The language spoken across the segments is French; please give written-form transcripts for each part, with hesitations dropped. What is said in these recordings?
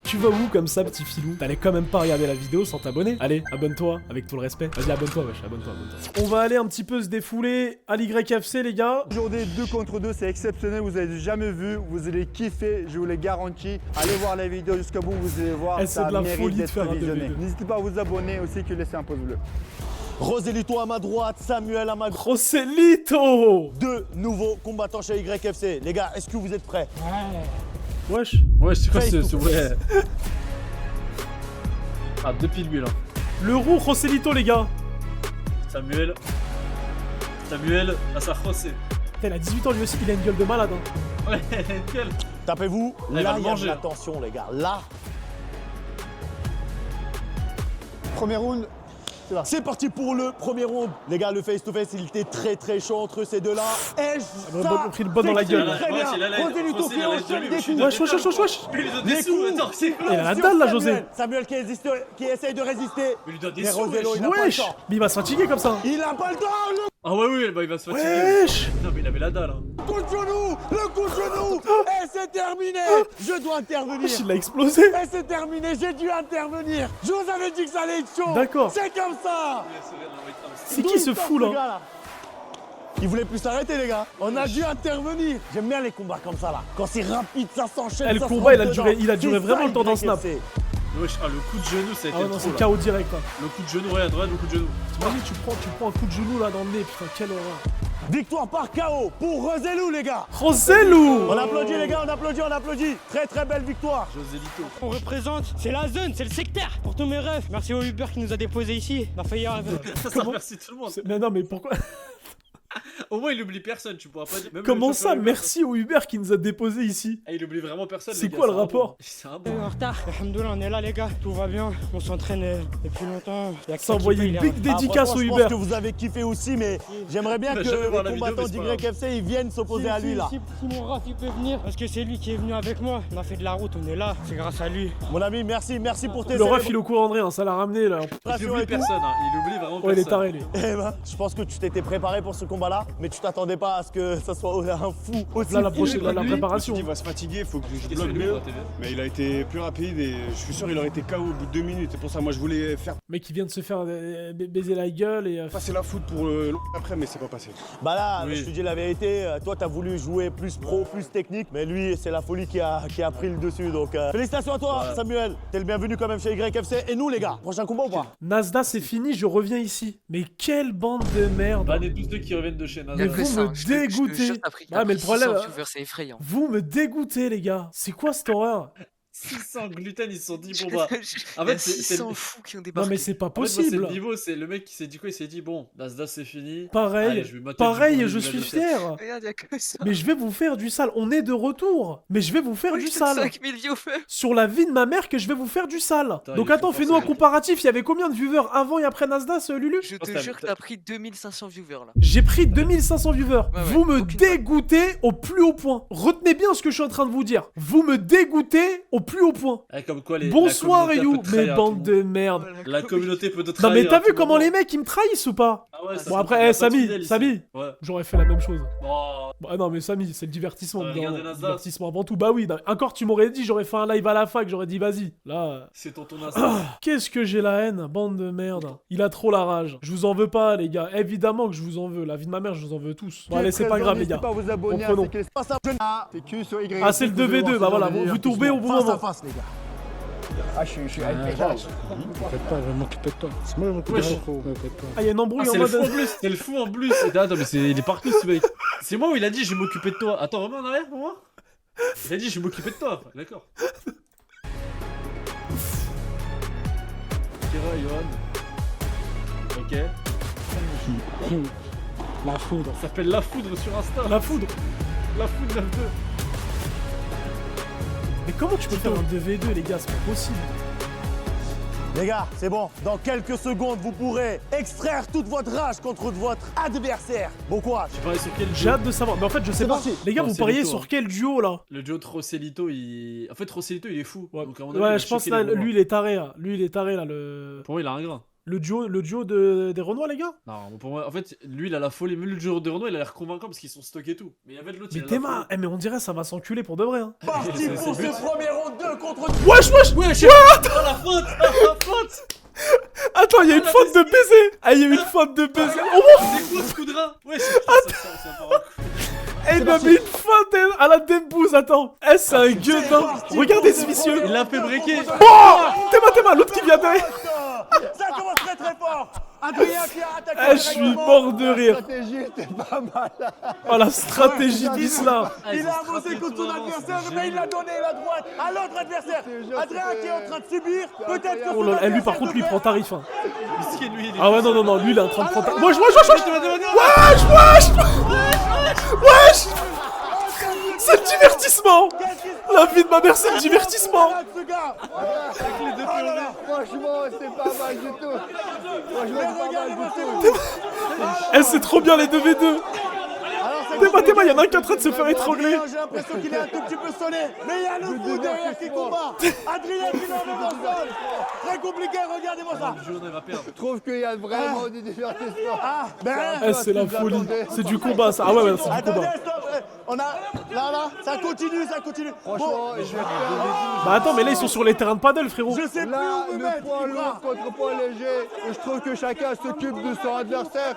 Tu vas où comme ça, petit filou? T'allais quand même pas regarder la vidéo sans t'abonner? Allez, abonne-toi, avec tout le respect. Vas-y, abonne-toi, wesh, abonne-toi. On va aller un petit peu se défouler à l'YFC, les gars. Aujourd'hui, 2 contre 2, c'est exceptionnel, vous avez jamais vu, vous allez kiffer, je vous l'ai garanti. Allez voir la vidéo jusqu'au bout, vous allez voir, Eh, c'est ça de la mérite folie de d'être faire un visionné. 2v2. N'hésitez pas à vous abonner aussi, que laisser un pouce bleu. Roselito à ma droite, Samuel à ma gauche. Roselito! Deux nouveaux combattants chez YFC. Les gars, est-ce que vous êtes prêts? Wesh. Ouais, c'est quoi Face to ce ouais. Ah, depuis lui là. Le roux Roselito, les gars. Samuel. Samuel, à sa José. Putain, il a 18 ans lui aussi, il a une gueule de malade. Hein. Ouais, nickel. Tapez-vous. va Là, le il y a de manger. la tension, les gars. Là. Premier round, C'est parti pour le premier round. Les gars, le face-to-face, il était très chaud entre ces deux-là. Et On pris le bon dans la gueule. Très bien. Roselito qui enchaîne des coups. Wesh. Mais il lui donne Des des sous, coups. attends, c'est quoi? Il a la dalle là, José. Samuel qui essaye de résister. Mais il lui donne des Mais sous, Rosello, wesh. il n'a pas le Wesh. temps. Mais il va se fatiguer comme ça. Il n'a pas le temps. Ah ouais, oui, bah il va se fatiguer. Wesh. Non, mais il avait la dalle. Hein. Le coup de genou. Le coup de genou. Et c'est terminé. Je dois intervenir. Wesh, il a explosé. Et c'est terminé, j'ai dû intervenir. Je vous avais dit que ça allait être chaud. D'accord. C'est comme ça. C'est qui ce fou là? Il voulait plus s'arrêter, les gars. On a dû intervenir. J'aime bien les combats comme ça là. Quand c'est rapide, ça s'enchaîne. Eh, le ça se combat, rentre il a duré dedans. vraiment C'est le temps d'un ça, snap. YFC. Wesh, ah, le coup de genou, ça a Ah été ouais, non, trop c'est là. KO direct quoi. Le coup de genou, regarde, regarde le coup de genou. T'imagines, tu prends un coup de genou là dans le nez, putain, quelle horreur. Victoire par KO pour Rosello, les gars. Rosello. On applaudit, les gars, on applaudit, on applaudit. Très belle victoire. Joselito. On représente, c'est la zone, c'est le secteur. Pour tous mes rêves, merci au Uber qui nous a déposés ici. On a failli y arriver. Ça Comment- merci tout le monde. Mais non, mais pourquoi? Au moins, il oublie personne, tu pourras pas dire. Même Comment le ça? chauffeur Uber, Merci au Uber qui nous a déposés ici. Ah, il oublie vraiment personne. C'est les gars, quoi le un rapport bon. C'est un On bon. est en retard. Alhamdoulilah, on est là les gars, tout va bien. On s'entraîne depuis longtemps. Y a que Ça ça qui envoyait paye, une les big rêves. dédicace au franchement, Uber. Je pense que vous avez kiffé aussi, mais j'aimerais bien On a que jamais voir la les vidéo, combattants mais c'est pas d'YFC ils viennent s'opposer à lui là. Si mon Raf il peut venir, parce que c'est lui qui est venu avec moi. On a fait de la route, on est là. C'est grâce à lui. Mon ami, merci pour tes Le ref, il est au courant de rien, ça l'a ramené là. Il célébrations oublie et tout. personne, hein. Il oublie vraiment Oh, il est personne. taré lui. Eh ben, je pense que tu t'étais préparé pour ce combat-là, mais tu t'attendais pas à ce que ça soit un fou aussi. Là, la prochaine, la Lui, préparation. Il va se fatiguer, il faut que je Qu'est-ce bloque que mieux. la TV? Mais il a été plus rapide et je suis sûr qu'il aurait été KO au bout de 2 minutes. C'est pour ça moi je voulais faire Mec, qui vient de se faire baiser la gueule et. passer la foot pour après, mais c'est pas passé. Bah là, Oui. je te dis la vérité, toi t'as voulu jouer plus pro, plus technique, mais lui c'est la folie qui a pris le dessus. Donc félicitations à toi Samuel, t'es le bienvenu quand même chez YFC. Et nous les gars, prochain combat ou pas? Nasda, c'est fini, je reviens ici. Mais quelle bande de merde. Bannez tous ceux qui reviennent de chez Mais NASA. vous me dégoûtez. Ah, mais le problème. C'est effrayant. Vous me dégoûtez, les gars. C'est quoi cette horreur? 600 gluten, ils se sont dit, bon bah. En fait, c'est 600 fous qui ont Non, débarqué. mais c'est pas En fait, moi, c'est possible. le niveau, c'est le mec qui s'est dit quoi? Il s'est dit, bon, Nasdaq c'est fini. Pareil, Allez, je vais mater pareil, du je bon suis Nasdaq. fier. Regarde, y'a que ça. Mais je vais vous faire du sale. On est de retour. Mais je vais vous faire Moi, du j'ai sale. 5000 viewers. Sur la vie de ma mère que je vais vous faire du sale. Putain, Donc il est attends, fort, fais-nous un ce mec. comparatif. Il y avait combien de viewers avant et après Nasdaq, ce Lulu? Je Oh, te t'as- jure que t'as pris 2500 viewers là. J'ai pris 2500 viewers. Ouais, Vous me aucune dégoûtez au plus haut point. Retenez bien ce que je suis en train de vous dire. Vous me dégoûtez au plus haut point. Ah, comme quoi, la Bonsoir, communauté You. peut te Mais trahir, bande tout le de merde. Voilà, monde. La communauté peut te Non, trahir. mais t'as à vu tout comment moment. les mecs ils me trahissent ou pas? Ah ouais, ça, Bon, c'est après, pas- y a pas de Samy, fidèles ici. Samy. Ouais. J'aurais fait la même chose. Oh, Bah non, mais Samy, c'est le divertissement. T'as dedans. regardé Nasdaq Divertissement avant tout. Bah oui, non, encore tu m'aurais dit, j'aurais fait un live à la fac, j'aurais dit vas-y. Là, c'est tonton Nasdaq. qu'est-ce que j'ai la haine, bande de merde. Il a trop la rage. Je vous en veux pas, les gars. Évidemment que je vous en veux. La vie de ma mère, je vous en veux tous. Bon, allez, c'est pas grave, les gars. N'hésitez pas à vous abonner, Reprenons. ainsi que les Face à TQ sur YFC. Ah, c'est le 2v2, bah voilà, vous tourbez au bon face à moment. face les gars. Ah, je suis Ah, il y a une embrouille Ah, en c'est le mode. fou en plus, c'est le fou en plus. Attends, mais il est partout ce mec. C'est moi où il a dit je vais m'occuper de toi. Attends, remets en arrière pour moi. Il a dit je vais m'occuper de toi. D'accord. Kira, Johan. Ok. La foudre. Ça s'appelle La Foudre sur Insta. La foudre. La Foudre 9-2. Mais comment tu peux faire un 2v2, les gars? C'est pas possible. Les gars, c'est bon. Dans quelques secondes, vous pourrez extraire toute votre rage contre votre adversaire. Bon courage. Tu paries sur quel J'ai duo? hâte de savoir. Mais en fait, je sais C'est pas. parti. Les gars, Non, vous c'est pariez Lito, sur hein. quel duo là? Le duo de Roselito, il. En fait, Roselito, il est fou. Donc, à mon avis, il Ouais, va je pense choquer là, les Romains. lui il est taré là. Lui il est taré là. Le. Pour moi, il a un grain. Le duo des Renois, les gars? Non, pour moi, en fait, lui, il a la folie. Mais le jeu de Renault, il a l'air convaincant parce qu'ils sont stockés et tout. Mais il y avait de l'autre, Mais il a la Théma, folie. eh, mais on dirait ça va s'enculer pour de vrai, hein. Parti pour ce premier round 2 contre Wesh, wesh! Wesh, oh la faute! Oh la faute! Attends, il y a une faute de baiser! Ah, il y a eu une faute de baiser! Oh mon... C'est quoi ce coup de rein? Wesh, ça part en couille. Eh, il m'a mis une faute à la Dembouze, attends! Eh, c'est un gueudin! Regardez ce vicieux! Il l'a fait breaker! Oh! Théma, l'autre qui vient derrière! Ça commence très très fort. Adrien qui a attaqué. Eh, je suis mort de rire! Stratégie était pas mal. Oh, la stratégie d'Islam! Ah, Il ils a ont avancé stratégie contre son pour avancer, adversaire, c'est mais il l'a génial. donné la droite à l'autre adversaire. Adrien qui est en train de subir. Peut-être que Oh là là, eh, lui par contre, lui il prend tarif, hein. Miskin, lui, il est. Ah ouais, non, lui il est en train de prendre tarif. Wesh! Wesh! C'est le divertissement! La vie de ma mère, c'est le divertissement! ce gars. Franchement, c'est pas mal du tout. Franchement, c'est pas mal du tout. Eh, c'est trop bien les 2v2! Théma, il y en a un qui est en train de se faire étrangler! J'ai l'impression qu'il est un tout petit peu sonné, mais il y a le fou derrière qui combat. Adrien qui l'emmène au sol. Très compliqué, regardez-moi ça. Le jeu, on va perdre. Je trouve qu'il y a vraiment du divertissement. Ah, ben. Eh, c'est la folie! C'est du combat ça! Ah ouais, c'est du Attendez, combat! stop. On a. Là, ça continue. Franchement, je vais faire Bah attends, mais là ils sont sur les terrains de paddle, frérot! Je sais plus là, où me le mettre. poids Ibra. lourd contre poids léger. Et je trouve que chacun s'occupe de son adversaire.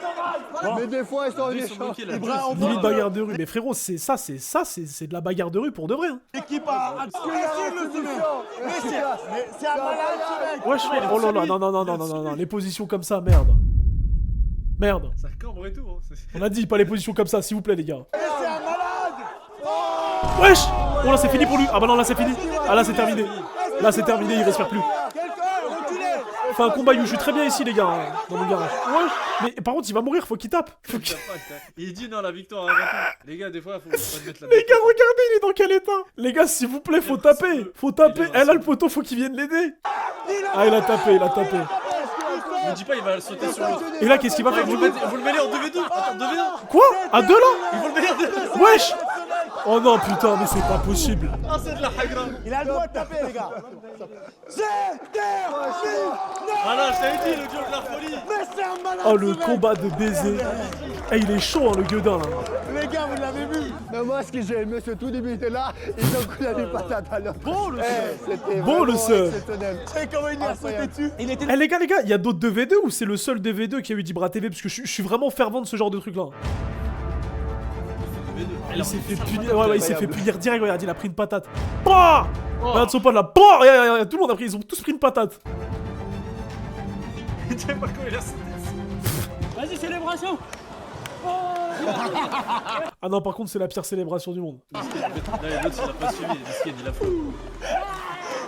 Mais des fois, ils sont en Ils sont échange. bloqués là. Ibra, on Limite voit bagarre de rue, mais frérot, c'est de la bagarre de rue pour de vrai, hein! l'équipe a essayé de le soumettre. Mais c'est un malade ce mec. Wesh, oh là là, non, les positions comme ça, merde! Merde! Ça cambre et tout, hein. On a dit pas les positions comme ça, s'il vous plaît, les gars! Mais c'est un malade. Wesh! Oh là, c'est fini pour lui! Ah bah non, là c'est fini! Ah là, c'est terminé! Là, c'est terminé, il respire plus! Quelqu'un, reculez. Enfin, un combat, you, je suis très bien ici, les gars, hein, dans mon garage. Ouais, mais par contre, il va mourir, faut qu'il tape. Il dit non, la victoire avant tout. Les gars, des fois, faut pas mettre la Les gars, regardez, il est dans quel état? Les gars, s'il vous plaît, faut taper. Faut taper. Elle a le poteau, faut qu'il vienne l'aider. Ah, il a tapé. Me dis pas, il va sauter sur l'autre. Et là, qu'est-ce qu'il va faire Vous du coup? le mêlez en 2v2. Attends, 2v2. Quoi? À deux là? Ils vont le mêler en 2v2. Wesh! Oh non, putain, mais c'est pas possible. Ah, c'est de la hagra. Il a le droit de taper, les gars. C'est terminé. Voilà, je t'avais dit, le duo de la folie. Mais c'est un malade. Oh, le ce mec. combat de baiser. Eh, il est chaud, hein, le gueudin là. Les gars, vous l'avez vu. Mais moi, ce que j'ai aimé, c'est tout début, il était là. Ils ont coulé des patates à l'heure. Bon, le C'était Bon, le vraiment seul. exceptionnel. c'est comment il a sauté dessus. Il était Eh les gars, il y a d'autres 2v2 ou c'est le seul 2v2 qui a eu d'Ibra TV? Parce que je suis vraiment fervent de ce genre de truc là. Il s'est fait punir, ouais, il s'est fait punir direct, regarde, il a pris une patate. Bah! Regarde son pote là, bah! Regarde, tout le monde a pris, ils ont tous pris une patate. Tu sais pas comment il a sauté dessus. Vas-y, célébration. Ah non, par contre, c'est la pire célébration du monde. Là, l'autre, il a pas suivi. Miskin, il a fou.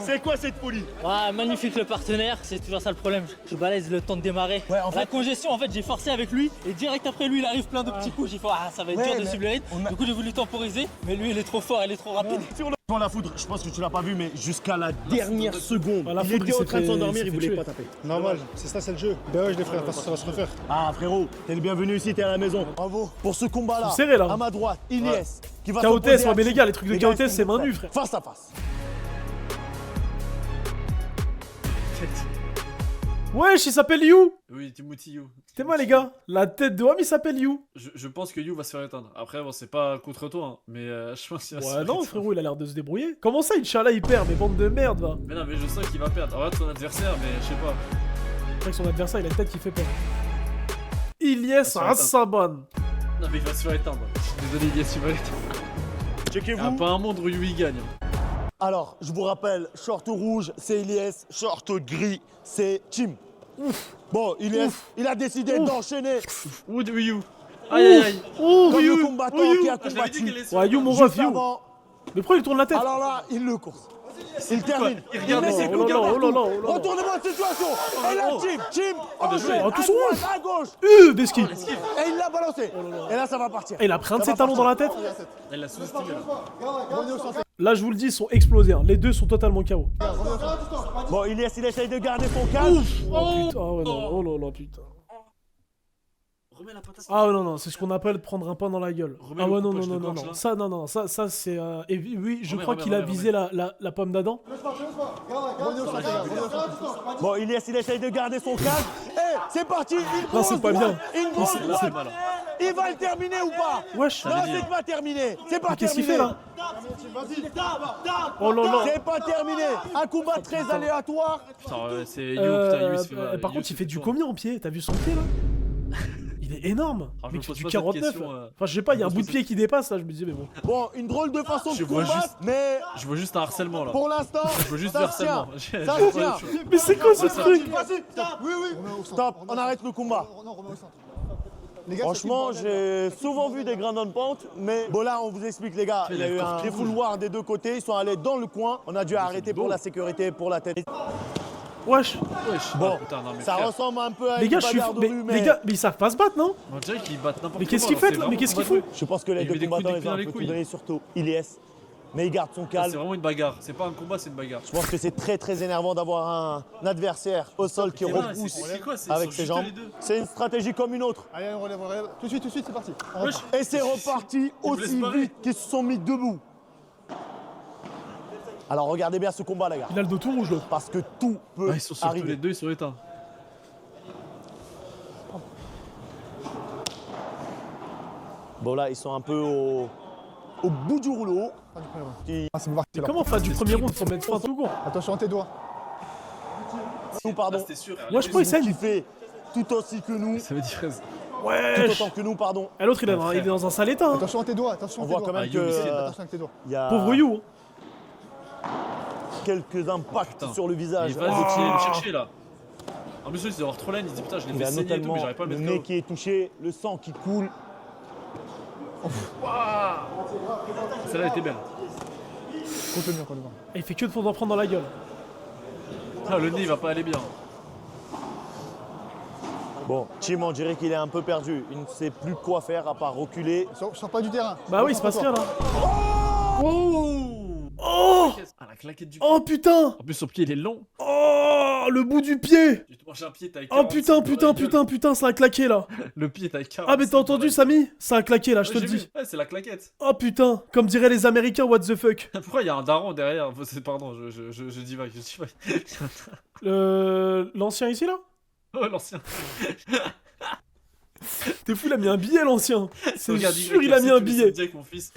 C'est quoi cette folie? Ouais, magnifique le partenaire, c'est toujours ça le problème. Je balèze le temps de démarrer. Ouais, en fait- La congestion, en fait, j'ai forcé avec lui et direct après lui, il arrive plein de petits coups. J'ai fait, ah, ça va être Ouais, dur de mais suivre le rythme. on a- Du coup, j'ai voulu temporiser, mais lui, il est trop fort, il est trop rapide. Sur le la foudre, je pense que tu l'as pas vu, mais jusqu'à la dernière seconde, Ah, la il foudre, était il en s'est train de fait- s'endormir, il il s'est voulait fait pas taper. Normal, c'est ça, c'est le jeu. Ben ouais, les frères, ça va se refaire. Ah frérot, t'es le bienvenu ici, t'es à la maison. Bravo. Pour ce combat-là, Vous serrez, là. à ma droite, Ilyes, qui va KOTS, s'opposer à ouais, mais les Tim. gars, les trucs de Les gars, KOTS, ils c'est sont main prêts. nue, frère. Face à face. Wesh, il s'appelle You. Oui, Timothy You. C'était moi, les gars. La tête de homme, il s'appelle You. Je pense que You va se faire éteindre. Après, bon, c'est pas contre toi, hein, mais je pense qu'il va se Ouais, faire non, éteindre. frérot, il a l'air de se débrouiller. Comment ça, Inch'Allah, il perd? Mais bande de merde, va. Mais non, mais je sens qu'il va perdre. Regarde son adversaire, mais je sais pas. C'est vrai que son adversaire, il a une tête qui fait peur. Ilyes Ça va Rassaban. Non, mais il va se faire éteindre. Je suis désolé, Ilyes, il va l'éteindre. Il y a Checkez-vous. pas un monde où You il gagne. Alors, je vous rappelle, short rouge, c'est Ilyes, short gris, c'est Tim. Bon, Ilyes, il a décidé d'enchaîner Où de You? Aïe aïe aïe. comme le combattant qui a Je l'avais dit combattu qu'elle est sur Ouais, You, mon ref, juste You. avant. Mais pourquoi il tourne la tête? Alors là, il le course. Il termine. Il regarde met les ses oh coups là là, partout. oh là là, oh là là. Retournement de situation. Et là, oh. Tim bien joué. enchaîne Oh, à tous sont droite, à gauche. Beski. Et il l'a balancé. Et là, ça va partir. Il a pris un de Ça ses va talons dans la partir. tête. Elle l'a sous-estimé là. Là, je vous le dis, ils sont explosés. Hein. Les deux sont totalement KO. Bon, Ilyes, il essaye de garder son calme. Oh putain, ouais, non. Oh là là, putain. Remets la patate. Ah non, non, c'est ce qu'on appelle prendre un pain dans la gueule. Remets Ah le ouais, non, coupage non, de non, gorge, non. là. Ça, non, non, ça c'est... Et oui, je Remets, crois remets, qu'il a remets, visé la pomme d'Adam. Bon, il essaye de garder son calme. Eh, c'est parti, une Non, grosse c'est pas droite, bien. une grosse Là, c'est droite. mal. Il va le terminer ou pas? Wesh. Non, c'est pas terminé. C'est pas Mais qu'est-ce qu'il terminé. fait là? Oh là là. C'est pas terminé. Un combat très aléatoire. Putain, c'est You, putain, You, il se fait mal. Par You, contre, il fait du tourne. combien en pied? T'as vu son pied là? Il est énorme. Alors, Mais je me du pose pas cette 49. question, Enfin, je sais pas, il y a un je bout me de pose pied qui dépasse là, je me disais, mais bon. Bon, une drôle de façon de Je vois combattre, juste- mais Je veux juste un harcèlement là. pour l'instant, Je veux juste du ça se tient. harcèlement. J'ai Ça pas se de tient. choix. Mais c'est quoi ce truc? Stop, on arrête le combat. Franchement, j'ai souvent vu des grandes pentes, mais bon là, on vous explique les gars, il y a eu un défouloir des deux côtés, ils sont allés dans le coin, on a dû arrêter pour la sécurité, pour la tête. Wesh. Wesh. Bon, Ah, putain, non, mais ça frère, ressemble un peu à Les une gars, je suis. bagarre de Mais, rue, les gars, mais ils savent pas se battre, non? on dirait qu'ils battent n'importe Mais qu'est-ce comment, qu'ils alors, font là? c'est Mais qu'est-ce qu'ils vraiment font? Je pense que les Il deux met des coups combattants, de ils pied ont dans un les peu couilles. tourné surtout. Il est, mais il garde son C'est calme. vraiment une bagarre. C'est pas un combat, c'est une bagarre. Je pense que c'est très très énervant d'avoir un adversaire au sol qui C'est vrai, repousse c'est quoi, c'est- avec ils sont ses juste jambes. les deux. C'est une stratégie comme une autre. Allez, on relève. Tout de suite, c'est parti. Wesh. Et c'est reparti Ils me aussi laissent parler. vite qu'ils se sont mis debout. Alors regardez bien ce combat les gars, Il a le dos tout rouge l'autre. parce que tout peut Ah, ils sont sur tous arriver. les deux, ils sont éteints. Bon là ils sont un peu au bout du rouleau. Ah, c'est parti Mais là. comment faire du premier round pour mettre fin tout court? Attention à tes doigts. Nous pardon. Là, c'était sûr. Moi, je crois qu'il Qui saigne. fait tout aussi que nous, Ça veut dire. tout Wesh. autant que nous pardon. Et l'autre, il est dans un sale état. Hein. Attention à tes doigts. Attention On à tes voit doigts. quand même Ah, que You, c'est- Attention avec tes doigts. il y a Pauvre You. quelques impacts Putain. sur le visage. Il va essayer de me chercher là. En plus, il doit avoir trop laine, il se dit putain, je l'ai Il fait a saigner et tout, mais notamment j'arrive pas à le le mettre nez KO. qui est touché, le sang qui coule. Celle-là était belle. Continue encore devant. Et il fait que de en prendre dans la gueule. Ah, le nez il va pas aller bien. Bon, Tim, on dirait qu'il est un peu perdu. Il ne sait plus quoi faire à part reculer. Sors pas du terrain. Bah oui, il se passe rien là. Oh Ah, la claquette du pied. Oh putain. En plus, son pied il est long. Oh, le bout du pied. Tu te manges un pied, t'as Oh putain, ça a claqué là. Le pied, t'as 40. Ah mais t'as entendu Samy? Ça a claqué là, je te le dis. Ouais, c'est la claquette. Oh putain, comme diraient les Américains, what the fuck. Pourquoi il y a un daron derrière? Pardon, je divague, je divague. L'ancien ici là? Oh, l'ancien. T'es fou, il a mis un billet l'ancien. C'est Regarde, sûr, il a mis un billet. Avec mon fils.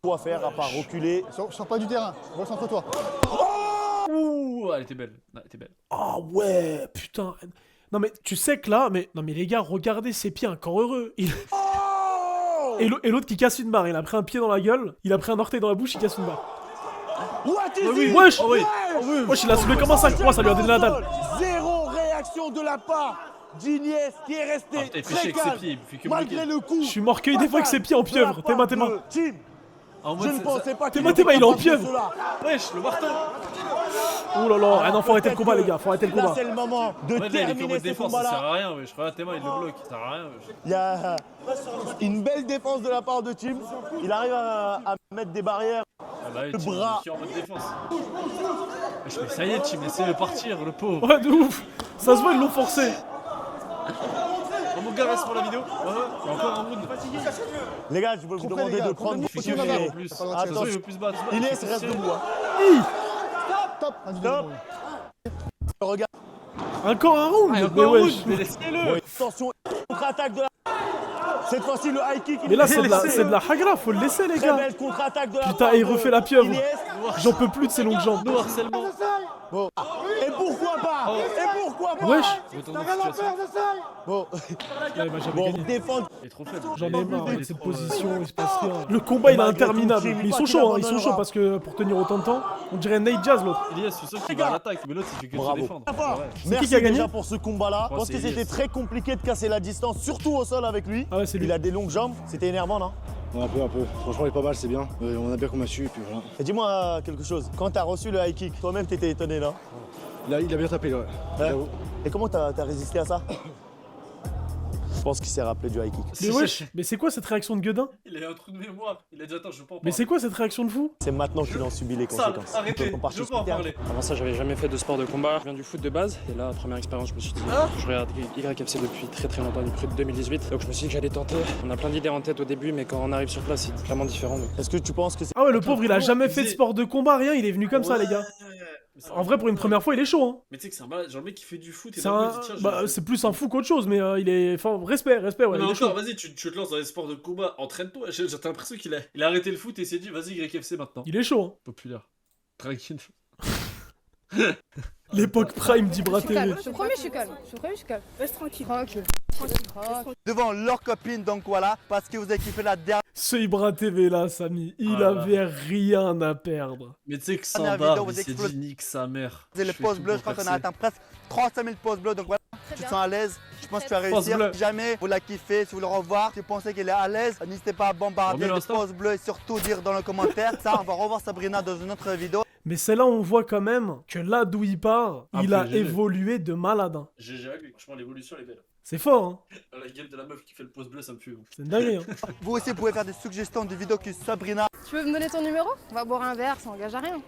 Quoi faire à part reculer. Sors pas du terrain. Recentre-toi. Ouh, elle était belle. Elle était belle. Ah ouais, putain. Non mais tu sais que là, non mais les gars, regardez ses pieds, encore heureux. Et l'autre qui casse une barre, il a pris un pied dans la gueule, il a pris un orteil dans la bouche, il casse une barre. What is oui. it? Wesh. Oh oui. Wesh, il a soulevé comme un sac, moi ça lui a donné la dalle. Zéro réaction de la part d'Ignace qui est resté Ah, putain, il fait chier très avec ses calme pieds, il fait que malgré bloquer. le coup. Je suis mort cueilli des fois avec ses pieds en pieuvre. T'es ma. Tim, En je mode, ne pensais pas qu'il Théma, était il est en capable de pieuvre. cela. Wesh, le marteau. Oh là là, ah non, faut arrêter le combat les gars, faut arrêter le Là, combat. c'est le moment de Ouais, là, il est comme terminer mode ces défense, ça sert combats-là. à rien, wesh. Regarde, Théma, il le bloque, ça sert à rien, wesh. Il y a une belle défense de la part de Tim. Il arrive à mettre des barrières. Ah bah oui, Le Tim, bras. il est en mode défense. Wesh, mais ça y est, Tim, laissez-le partir, le pauvre. Ouais, de ouf. Ça se voit, ils l'ont forcé. Oh mon gars, reste pour la vidéo. Ouais, il y a encore un round. Les gars, je vais vous Trompez, demander les gars, de prendre trompez, vos Il fait Continue que la rire, barre. en plus. T'as pas le droit de Attention, tirer. il veut plus se battre. Inès reste debout. hein. Stop. Stop. Regarde. Encore un round. Ah, il y a Mais encore un round, wesh. mais laissez-le. Attention, contre-attaque de la. Cette fois-ci, le high kick. Mais là, c'est Laissez-le. de la hagra, faut le laisser les Très gars. belle contre-attaque de la Putain, part il de refait la pieuvre. Inès. J'en peux plus de ces longues jambes. No harcèlement. Et pourquoi pas Et pourquoi pas Wesh. Retourne en situation. Bon, Ouais, bah, j'avais bon, gagné. défendre. Il est trop faible. J'en ai marre Il est de cette trop, position, il se passe rien. Le combat il est Malgré tout, interminable. Jim, Mais ils sont pas chauds, qu'il hein, ils sont chauds abandonnera. parce que pour tenir autant de temps, on dirait Nate Jazz l'autre. Elias, je suis sûr qu'il va à l'attaque, mais l'autre il fait que se Bravo. défendre. Fort. Ouais. Merci qui a gagné déjà pour ce combat-là. Je Ouais, pense c'est que c'était Elias. très compliqué de casser la distance, surtout au sol avec lui. Ah ouais, c'est lui. Il a des longues jambes. C'était énervant, non? Un peu. Franchement, il est pas mal, c'est bien. On a bien combattu et puis voilà. Et dis-moi quelque chose. Quand t'as reçu le high kick, toi-même t'étais étonné, non? Il a bien tapé, ouais. Ouais. J'avoue. Et comment t'as résisté à ça? Je pense qu'il s'est rappelé du high kick. Mais wesh, mais c'est quoi cette réaction de gueudin? Il a eu un trou de mémoire. Il a dit attends, je veux pas en Mais parler. c'est quoi cette réaction de fou? C'est maintenant qu'il en subit les Ça, conséquences. arrêtez, On part je veux sur pas en ce terrain. parler. Avant ça, j'avais jamais fait de sport de combat. Je viens du foot de base. Et là, première expérience, je me suis dit, je regarde YFC depuis très longtemps, depuis 2018. Donc je me suis dit que j'allais tenter. On a plein d'idées en tête au début, mais quand on arrive sur place, c'est clairement différent. Donc. Est-ce que tu penses que c'est... Ah ouais, le pauvre, il a comment jamais il fait de faisait- sport de combat, rien, il est venu comme ça, les gars. Mais c'est En vrai, pour une première fois, il est chaud, hein. Mais tu sais que c'est un malade, genre le mec qui fait du foot et C'est d'un coup, un... il dit, tiens, je Bah, vais- c'est plus un fou qu'autre chose, mais il est... Enfin, respect, ouais, mais il est chaud. encore, vas-y, tu te lances dans les sports de combat, entraîne-toi. J'ai l'impression qu'il a arrêté le foot et s'est dit, vas-y, YFC maintenant. Il est chaud, hein. Populaire. Tranquille. L'époque prime d'Ibra TV. Je te promets, je suis calme. Je te promets, je suis calme. Reste tranquille. Tranquille. Devant leurs copines, donc voilà, parce que vous avez kiffé la dernière Ce Ibra TV là, Samy, il Ah là. avait rien à perdre. Mais tu sais que Dernière Sandar, vidéo, il vous s'est explosez. dit, nique sa mère. et les Je fais pouces tout bleus. pour Je crois qu'on a percer. atteint presque 35 000 pouces bleus, donc voilà. Tu te sens à l'aise, je pense que tu vas Pouce réussir. bleu. Si jamais vous la kiffez, si vous le revoir, si vous pensez qu'elle est à l'aise, n'hésitez pas à bombarder Remets les l'instant. pouces bleus et surtout dire dans le commentaire. Ça, on va revoir Sabrina dans une autre vidéo. Mais c'est là où on voit quand même que là d'où il part, Ah, il a GG. évolué de malade. hein. GG à lui, franchement, l'évolution elle est belle. C'est fort, hein. La gueule de la meuf qui fait le pouce bleu, ça me tue. C'est une dinguerie, hein. Vous aussi pouvez faire des suggestions de vidéos que Sabrina. Tu veux me donner ton numéro? On va boire un verre, ça engage à rien.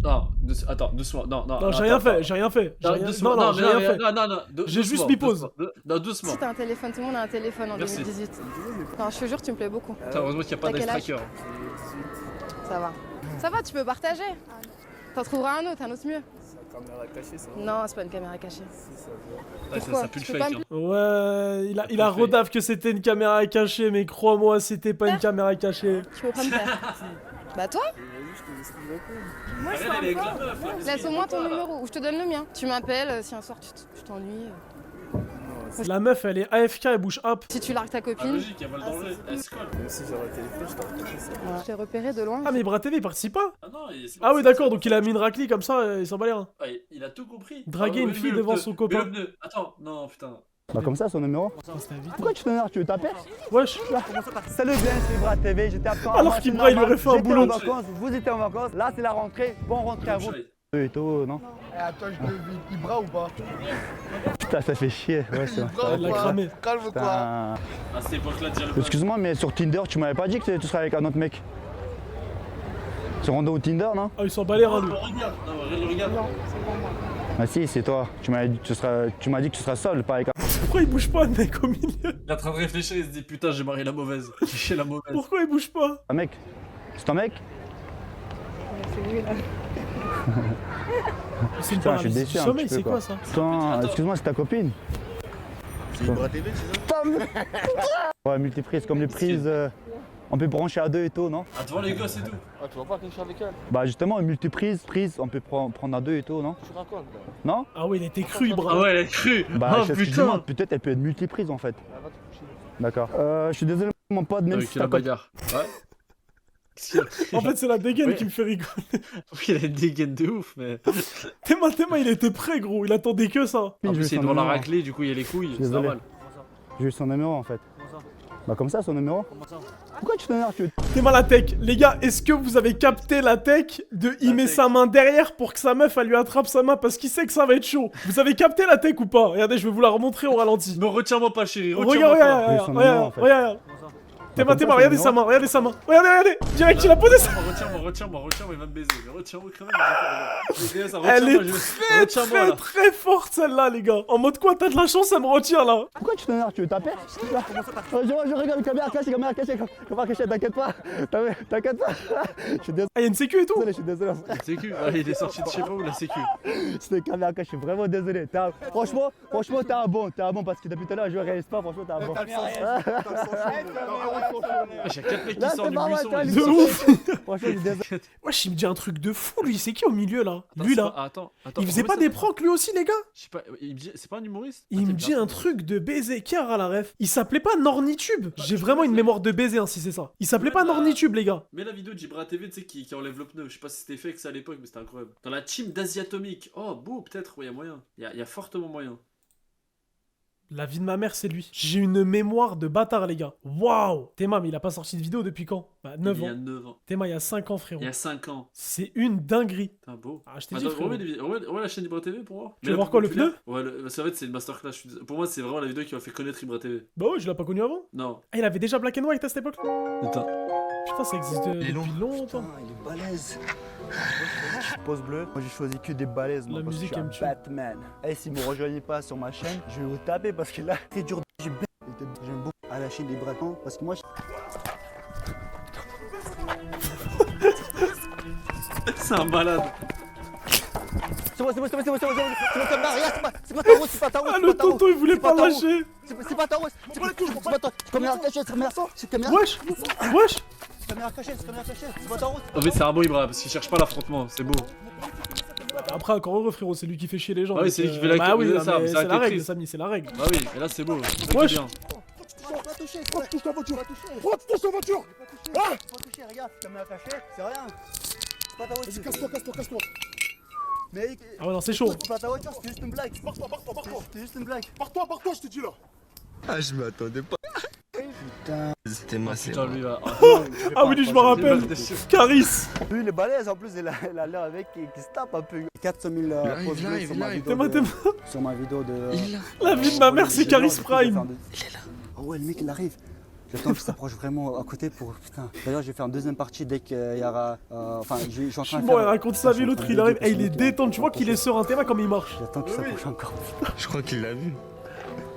Non, attends, doucement. Non, Non, j'ai rien fait, j'ai rien fait. J'ai Non, rien... doucement. Non, j'ai rien fait. Non, J'ai juste doucement, mis pause. doucement. Non, doucement. Si t'as un téléphone, tout le monde a un téléphone en Merci. 2018. Enfin, je te jure, tu me plais beaucoup. Putain, heureusement qu'il n'y a pas T'as quel d'ice tracker. Ça va. Ça va, tu peux partager. T'en trouveras un autre mieux. Non, c'est pas une caméra cachée. Pourquoi Ça pue le Tu peux pas fake. me- hein. Ouais, il a fait. redaf que c'était une caméra cachée, mais crois-moi, c'était pas une caméra cachée. Tu peux pas me faire. Bah toi? Moi, je suis Regarde, elle est avec un la peu. meuf, là, qu'est-ce Laisse qu'il au moins fait ton pas, là numéro ou je te donne le mien. Tu m'appelles si un soir tu t'ennuies. La meuf, elle est AFK, elle bouge hop. Si tu largues ta Ah, copine, logique, elle va le danger. Elle se colle. je t'ai repéré de loin. Ah, mais Ibra TV, il participe pas. Ah non, c'est Ah oui, d'accord, donc il a mis une raclie comme ça, il s'en bat les reins. Ouais, il a tout compris. Draguer Ah, une mais fille le devant pneu, son mais copain. le pneu. Attends, non, putain. Bah comme ça son numéro. Pourquoi tu t'énerves? Tu veux taper? Wesh. Salut, bien, c'est Ibra TV. J'étais absent. Alors qu'Ibra, il aurait fait un boulot. en vacances, vous étiez en vacances. Là, c'est la rentrée. Bon rentrée à vous. Et toi, non? Attends, je devine Ibra ou pas? Putain, ça fait chier. Ouais, c'est Ibra Elle ou l'a pas? cramé. Calme-toi. Putain. À cette époque-là, déjà le Excuse-moi, mais sur Tinder, tu m'avais pas dit que tu serais avec un autre mec? Sur rendez-vous Tinder, non? Ah, il s'en bat les reins, lui. Regarde, non, regarde. Ah si, c'est toi. Tu m'as dit que tu seras seul, pas avec un... Pourquoi il bouge pas, le mec, au milieu? Il est en train de réfléchir, il se dit putain, j'ai marié la mauvaise. J'ai la mauvaise. Pourquoi il bouge pas? mec. C'est ton mec? C'est une Putain, je suis paralysie déçu du un sommeil, petit peu, c'est quoi ça? Putain, excuse-moi, c'est ta copine? C'est Ibra TV, c'est ça? Ouais, multiprise, comme les prises, on peut brancher à deux et tout, non? Ah, devant les gosses et tout. Ah, tu vas pas que je suis avec elle? Bah justement, multiprise, prise, on peut prendre à deux et tout, non? Tu racontes là. Non? Ah ouais, il était cru, Ibra. Ah ouais, elle a cru. Bah Oh excuse-moi, putain. peut-être elle peut être multiprise en fait. Elle va te coucher. D'accord. Je suis désolé mon pote, même Avec si la ta copine... bagarre. Ouais. Qu'est-ce qu'il En fait, c'est la dégaine Oui. qui me fait rigoler. Oui, il a une dégaine de ouf, mais. Théma, il était prêt, gros. Il attendait que ça. En J'ai eu plus, il est son devant la numéro. raclée, du coup, il y a les couilles, c'est Désolé. normal. J'ai eu son numéro en fait. Bah comme ça son numéro. Pourquoi tu t'énerves? Théma la tech. Les gars, est-ce que vous avez capté la tech de il met tech. sa main derrière pour que sa meuf, elle lui attrape sa main parce qu'il sait que ça va être chaud? Vous avez capté la tech ou pas? Regardez, je vais vous la remontrer au ralenti. Mais retiens-moi pas, chérie, Regarde, retiens-moi pas. regarde, J'ai regarde, son numéro, en regarde, fait. regarde. Théma, comme ça, son regardez numéro. sa main, regardez sa main. Regardez. Direct, il a posé ça. Retiens-moi, il va me baiser. Mais retiens-moi quand même. Elle est Retiens-moi très là. très forte celle-là, les gars. En mode quoi, t'as de la chance, elle me retient là. Pourquoi tu t'énerves? Tu veux taper? Je rigole, caméra cachée, t'inquiète pas. T'inquiète pas. Je suis Ah, y'a une sécu et tout. désolé. Sécu, ouais, il est sorti de chez vous, la sécu. C'était caméra cachée, je suis vraiment désolé. Franchement, t'es un bon parce que depuis tout à l'heure je réalise pas, franchement t'es un bon. J'ai 4 mecs Là, qui sortent c'est du pas mal, buisson. toi, ils De sortent- ouf. Franchement, je suis désolé. Wesh, il me dit un truc de fou, lui. C'est qui au milieu là? Attends, Lui c'est là. pas- Attends. Il faisait pas des pranks lui aussi, les gars? Je sais pas, il me dit, c'est pas un humoriste? Il me dit un truc de baiser car à la ref. Il s'appelait pas Nornitube. J'ai vraiment une mémoire de baiser hein, si c'est ça. Il s'appelait pas Nornitube, les gars. Mais la vidéo de Jibra TV, tu sais, qui enlève le pneu. Je sais pas si c'était fait que ça à l'époque, mais c'était incroyable. Dans la team d'Asiatomique. Oh, beau, peut-être, ouais, y a moyen. Y a fortement moyen. La vie de ma mère, c'est lui. J'ai une mémoire de bâtard, les gars. Waouh. Théma, mais il a pas sorti de vidéo depuis quand? Bah, 9 Il y a ans. 9 ans. Théma, il y a 5 ans, frérot. Il y a 5 ans. C'est une dinguerie. Putain, beau. Ah, je t'ai dit, Attends, frérot. remets la chaîne Ibra TV pour voir. Tu veux voir quoi, le pneu? Ouais, en fait, c'est une masterclass. Pour moi, c'est vraiment la vidéo qui m'a fait connaître Ibra TV. Bah ouais, je l'ai pas connu avant. Non. Ah, il avait déjà Black and White à cette époque? Attends. Putain, ça existe depuis longtemps. Il est balèze. Pose bleu. Moi j'ai choisi que des balaises. Moi, La parce que musique, je suis elle un me tue. Batman. Et si vous me rejoignez pas sur ma chaîne, je vais vous taper parce que là, c'est dur. J'aime beaucoup à la chaîne des braquants parce que moi, C'est un malade. c'est moi, caméra, regarde, c'est pas ta route, c'est pas ta route. Ah, le tonton, il voulait pas lâcher. C'est pas ta route, c'est pas ta route. Caméra cachée, c'est caméra. Wesh. Wesh. Caméra cachée, c'est pas ta route. En fait, c'est un bon Ibra parce qu'il cherche pas l'affrontement. C'est beau. Après, encore heureux, frérot, c'est lui qui fait chier les gens. Ah oui, donc, c'est lui qui fait la Bah oui, c'est non, ça, mais c'est ça c'est qui la est règle, triste. Samy, c'est la règle. Bah oui, et là, c'est beau. C'est ça qui est Wesh. bien. Pas toucher, Pourquoi tu touches ta voiture? Pourquoi tu touches ta voiture? pas toucher, regarde, caméra cachée, c'est rien. C'est pas ta Vas-y, voiture. casse-toi. Mais Ah ouais, non, c'est chaud. c'est pas ta voiture, c'était juste une blague. Barre-toi. C'était juste une blague. Barre-toi, je te dis là. Ah, je m'attendais pas. Putain. C'était moi, c'est Putain, moi. lui, là. Ah oui, je me rappelle. Caris. Lui, il est balèze, en plus, il a l'air avec qui se tape un peu. 400 000 pouces bleus sur ma vidéo. Sur ma vidéo de. La vie de ma mère, c'est Caris Prime. Oh ouais, le mec, il arrive. J'attends qu'il s'approche vraiment à côté pour. Putain. D'ailleurs, je vais faire une deuxième partie dès qu'il y aura. Enfin, je suis en train de Bon, il faire. raconte sa vie, l'autre, il arrive. Eh, il est détendu. Tu vois qu'il est serein. Théma, comme il marche. J'attends qu'il s'approche encore. Je crois qu'il l'a vu.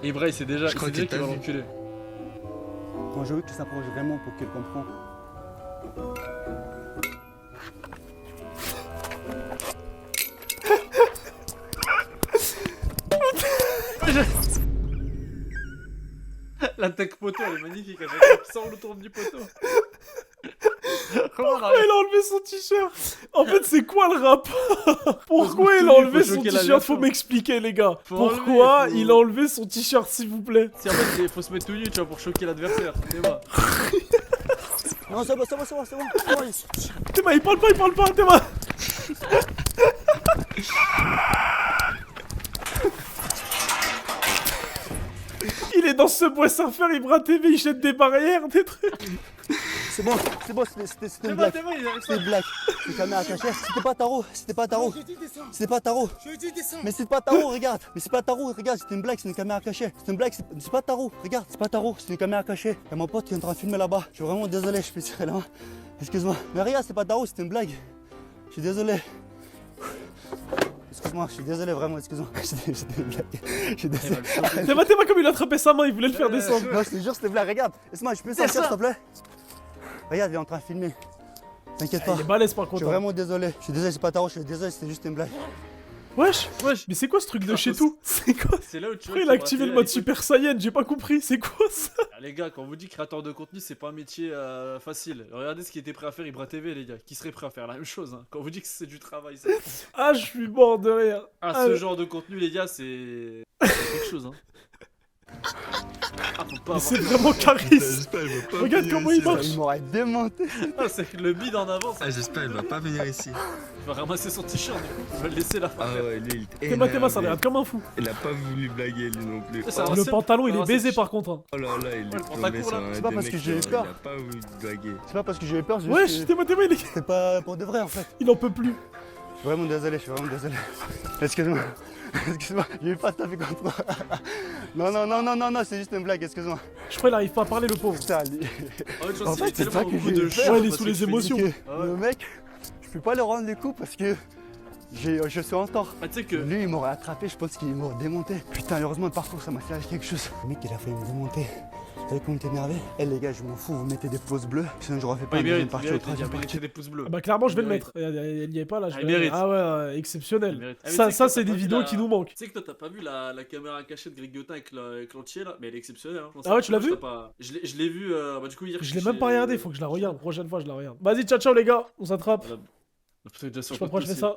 Ibra, il sait déjà Je crois qu'il qu'il va t'a vu. l'enculer. Quand je veux qu'il s'approche vraiment pour qu'il comprenne. La tech poteau, elle est magnifique. À chaque fois qu'il sort le tour du poteau. Pourquoi il a enlevé son t-shirt? En fait, c'est quoi le rapport? Pourquoi il a Faut enlevé son choquer t-shirt? Faut l'aviation. m'expliquer, les gars. Faut Pourquoi enlever, faut- il a enlevé son t-shirt, s'il vous plaît? Si en fait, il faut se mettre tout nu, tu vois, pour choquer l'adversaire. C'est bon. Non, c'est bon. Théma, il parle pas, Théma. Il est dans ce bois surfer, Ibra TV, il jette des barrières, des trucs. C'est bon, c'était une blague. C'était une blague. C'est caméra cachée. C'était pas tarot. Je lui ai dit descends. Mais c'est pas tarot, regarde. C'était une blague, c'est une caméra cachée. C'est une blague, c'est pas tarot. Regarde, c'est pas tarot, c'est une caméra cachée. Et mon pote qui est en train de filmer là-bas. Je suis vraiment désolé, je peux tirer la main. Excuse-moi. Mais regarde, c'est pas tarot, c'était une blague. Je suis désolé. Excuse-moi, je suis désolé vraiment, excuse-moi. C'était une blague. Je suis désolé. Théma, comme il a attrapé sa main, il voulait le faire descendre. Non, je te jure, c'était une blague. Regarde, laisse-moi, je peux sortir s'il te plaît. Regarde, il est en train de filmer. T'inquiète pas. Il est balèze par Je contre. suis vraiment désolé. Je suis désolé, c'est pas tarot, je suis désolé, c'était juste une blague. Wesh. Mais c'est quoi ce truc de chez tout? C'est quoi? C'est là où tu vois. Pourquoi il a activé le mode Super Saiyan? J'ai pas compris, c'est quoi ça? Ah, les gars, quand on vous dit créateur de contenu, c'est pas un métier facile. Regardez ce qu'il était prêt à faire Ibra TV, les gars. Qui serait prêt à faire la même chose, hein. Quand on vous dit que c'est du travail, ça. Ah, je suis mort de rire. Ah, ce genre de contenu, les gars, c'est quelque chose, hein. Ah, faut pas Mais c'est avoir... vraiment Caris. J'espère qu'il va pas Regarde venir comment ici, il marche. Il m'aurait démonté. Ah, c'est le bide en avant, ça. Ah, j'espère qu'il va pas venir ici. Il va ramasser son t-shirt, du coup. Il va le laisser là. Ah ouais, lui, il est Théma, ça énervé. regarde comme un fou. Il a pas voulu blaguer, lui non plus. Ça, Le pantalon, il est c'est- baisé par contre. Hein. Oh là là, il est le tombé pantalon, sur là. un C'est pas des parce que mecs, j'ai eu peur. Il a pas voulu blaguer. C'est pas parce que j'ai eu peur, c'est Wesh, juste que Théma, il est... c'est pas pour de vrai en fait. Il en peut plus. Je suis vraiment désolé, Excuse-moi. Excuse-moi, j'ai pas tapé contre toi. Non, c'est juste une blague, excuse-moi. Je crois qu'il arrive pas à parler, le pauvre. Putain, lui. En fait, c'est ça que j'ai eu peur. Ouais, il est sous les émotions. Le mec, je peux pas le rendre les coups parce que je suis en tort. Ah, tu sais que. Lui, il m'aurait attrapé, je pense qu'il m'aurait démonté. Putain, heureusement, le parcours, ça m'a servi quelque chose. Le mec, il a failli me démonter. Vous savez comment t'es énervé? Eh les gars, je m'en fous, vous mettez des pouces bleus, sinon je refais pas il une deuxième mérite, partie il au mérite, il troisième a mérité partie. des pouces bleus. Ah bah clairement, je vais Il le mérite. mettre. Elle y est pas là. Ah, il mérite. Ah ouais, Il exceptionnel. mérite. Ah, mais Ça, tu sais que c'est t'as des pas vu vidéos la- qui nous manquent. Tu sais que toi, t'as pas vu la caméra cachée de Greg Guillotin avec l'entier là, mais elle est exceptionnelle. Hein. Ah ouais, tu l'as vu? Je l'ai vu, bah du coup, hier. Je l'ai même pas regardé, faut que je la regarde. Prochaine fois, je la regarde. Vas-y, ciao, ciao les gars, on s'attrape. Voilà. Putain, déjà sur Je sais pas pourquoi je fais podcast, ça.